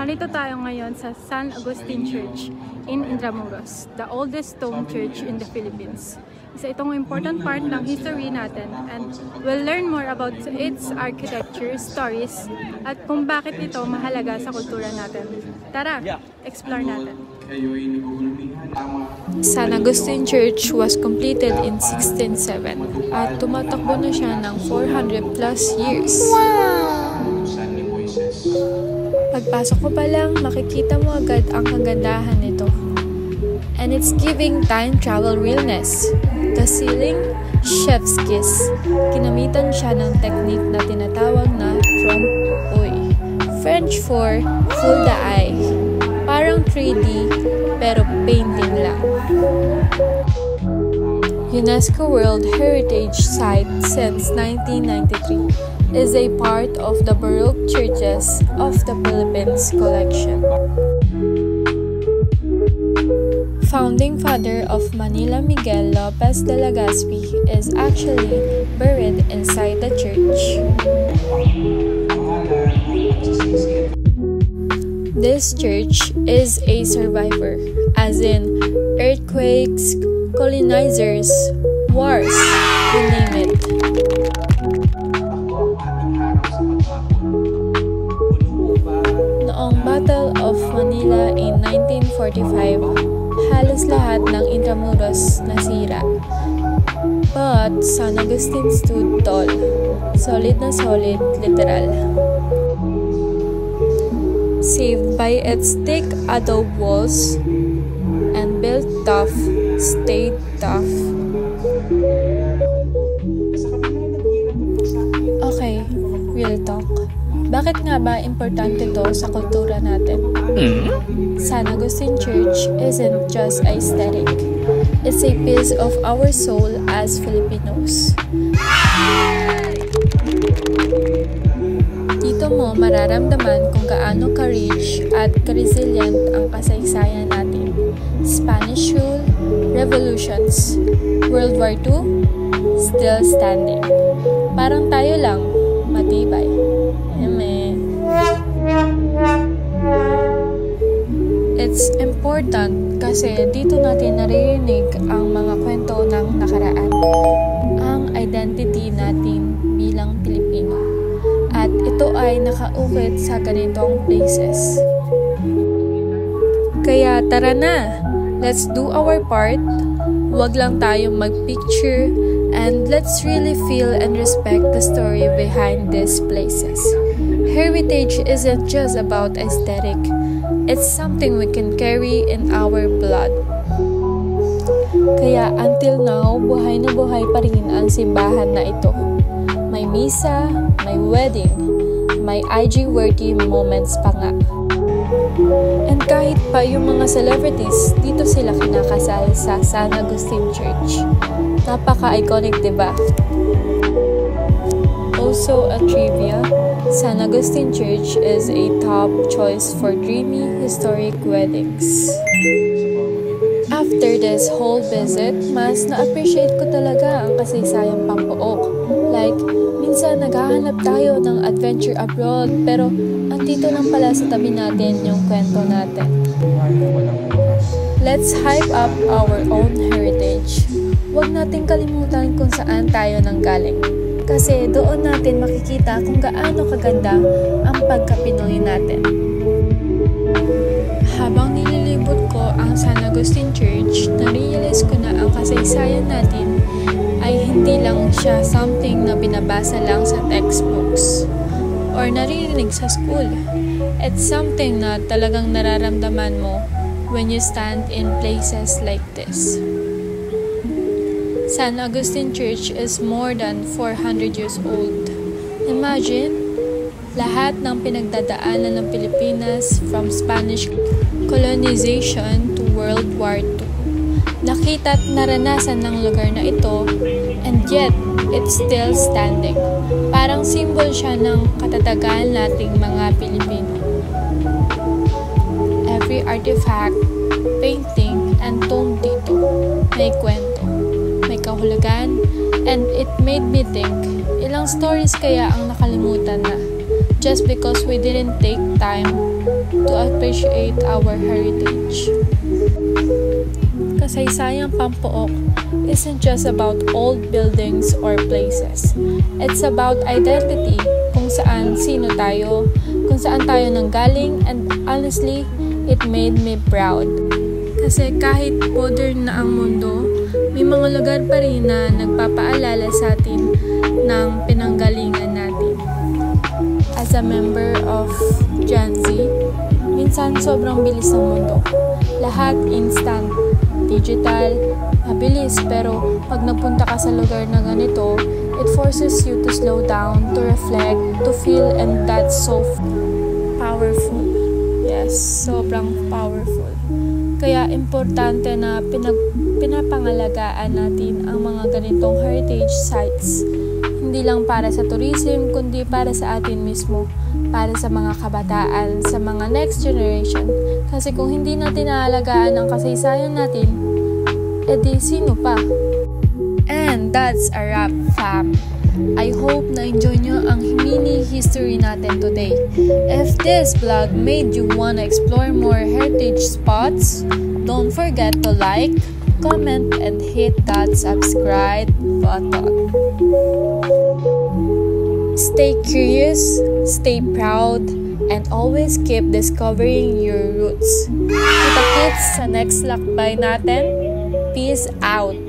Narito tayo ngayon sa San Agustin Church in Intramuros, the oldest stone church in the Philippines. Isa itong important part ng history natin, and we'll learn more about its architecture, stories, at kung bakit ito mahalaga sa kultura natin. Tara, explore natin. San Agustin Church was completed in 1607 at tumatakbo na siya ng 400 plus years. Wow! Pagpasok ko pa lang, makikita mo agad ang kagandahan nito. And it's giving time travel realness. The ceiling, chef's kiss. Kinamitan siya ng technique na tinatawag na trompe-l'oeil. French for fool the eye. Parang 3D, pero painting lang. UNESCO World Heritage Site since 1993. Is a part of the Baroque Churches of the Philippines collection. Founding father of Manila, Miguel Lopez de Legazpi, is actually buried inside the church. This church is a survivor, as in earthquakes, colonizers, wars, you name it. Noong Battle of Manila in 1945, halos lahat ng Intramuros nasira. But San Agustin stood tall, solid na solid, literal. Saved by its thick adobe walls and built tough, stayed tough. Okay, real talk. Bakit nga ba importante to sa kultura natin? San Agustin Church isn't just aesthetic. It's a piece of our soul as Filipinos. Dito mo mararamdaman kung gaano ka-rich at ka-resilient ang kasaysayan natin. Spanish rule, revolutions, World War II, still standing. Parang tayo lang, matibay. It's important kasi dito natin naririnig ang mga kwento ng nakaraan, ang identity natin bilang Pilipino, at ito ay nakaukit sa ganitong places. Kaya tara na, let's do our part, wag lang tayong mag-picture, and let's really feel and respect the story behind these places. Heritage isn't just about aesthetic. It's something we can carry in our blood. Kaya until now, buhay na buhay pa rin ang simbahan na ito. May misa, may wedding, may IG-worthy moments pa nga. And kahit pa yung mga celebrities, dito sila kinakasal sa San Agustin Church. Napaka-iconic, diba? Also a trivia, San Agustin Church is a top choice for dreamy, historic weddings. After this whole visit, mas na-appreciate ko talaga ang kasaysayang Pampook. Like, minsan naghahanap tayo ng adventure abroad, pero andito lang pala sa tabi natin yung kwento natin. Let's hype up our own heritage. Huwag nating kalimutan kung saan tayo nanggaling. Kasi doon natin makikita kung gaano kaganda ang pagka-Pinoy natin. Habang nililibot ko ang San Agustin Church, na-realize ko na ang kasaysayan natin ay hindi lang siya something na binabasa lang sa textbooks or naririnig sa school. It's something na talagang nararamdaman mo when you stand in places like this. San Agustin Church is more than 400 years old. Imagine, lahat ng pinagdadaanan ng Pilipinas from Spanish colonization to World War II. Nakita at naranasan ng lugar na ito, and yet, it's still standing. Parang symbol siya ng katatagan nating mga Pilipino. Every artifact, painting, and tomb dito may kwento, may kahulugan, and it made me think, ilang stories kaya ang nakalimutan na? just because we didn't take time to appreciate our heritage. Kasaysayang Pampook isn't just about old buildings or places. It's about identity, kung saan sino tayo, kung saan tayo nanggaling, and honestly, it made me proud. Kasi kahit modern na ang mundo, may mga lugar pa rin na nagpapaalala sa atin ng pinanggalingan natin. As a member of Gen Z, minsan sobrang bilis ng mundo. Lahat instant, digital, mabilis, pero pag napunta ka sa lugar na ganito, it forces you to slow down, to reflect, to feel, and that's so powerful. Yes, sobrang powerful. Kaya importante na pinapangalagaan natin ang mga ganitong heritage sites. Hindi lang para sa tourism, kundi para sa atin mismo, para sa mga kabataan, sa mga next generation. Kasi kung hindi natin naalagaan ang kasaysayan natin, edi sino pa? And that's a wrap, fam. I hope na-enjoy nyo ang mini history natin today. If this vlog made you wanna explore more heritage spots, don't forget to like, comment, and hit that subscribe button. Stay curious, stay proud, and always keep discovering your roots. Kita-kits sa next lakbay natin. Peace out!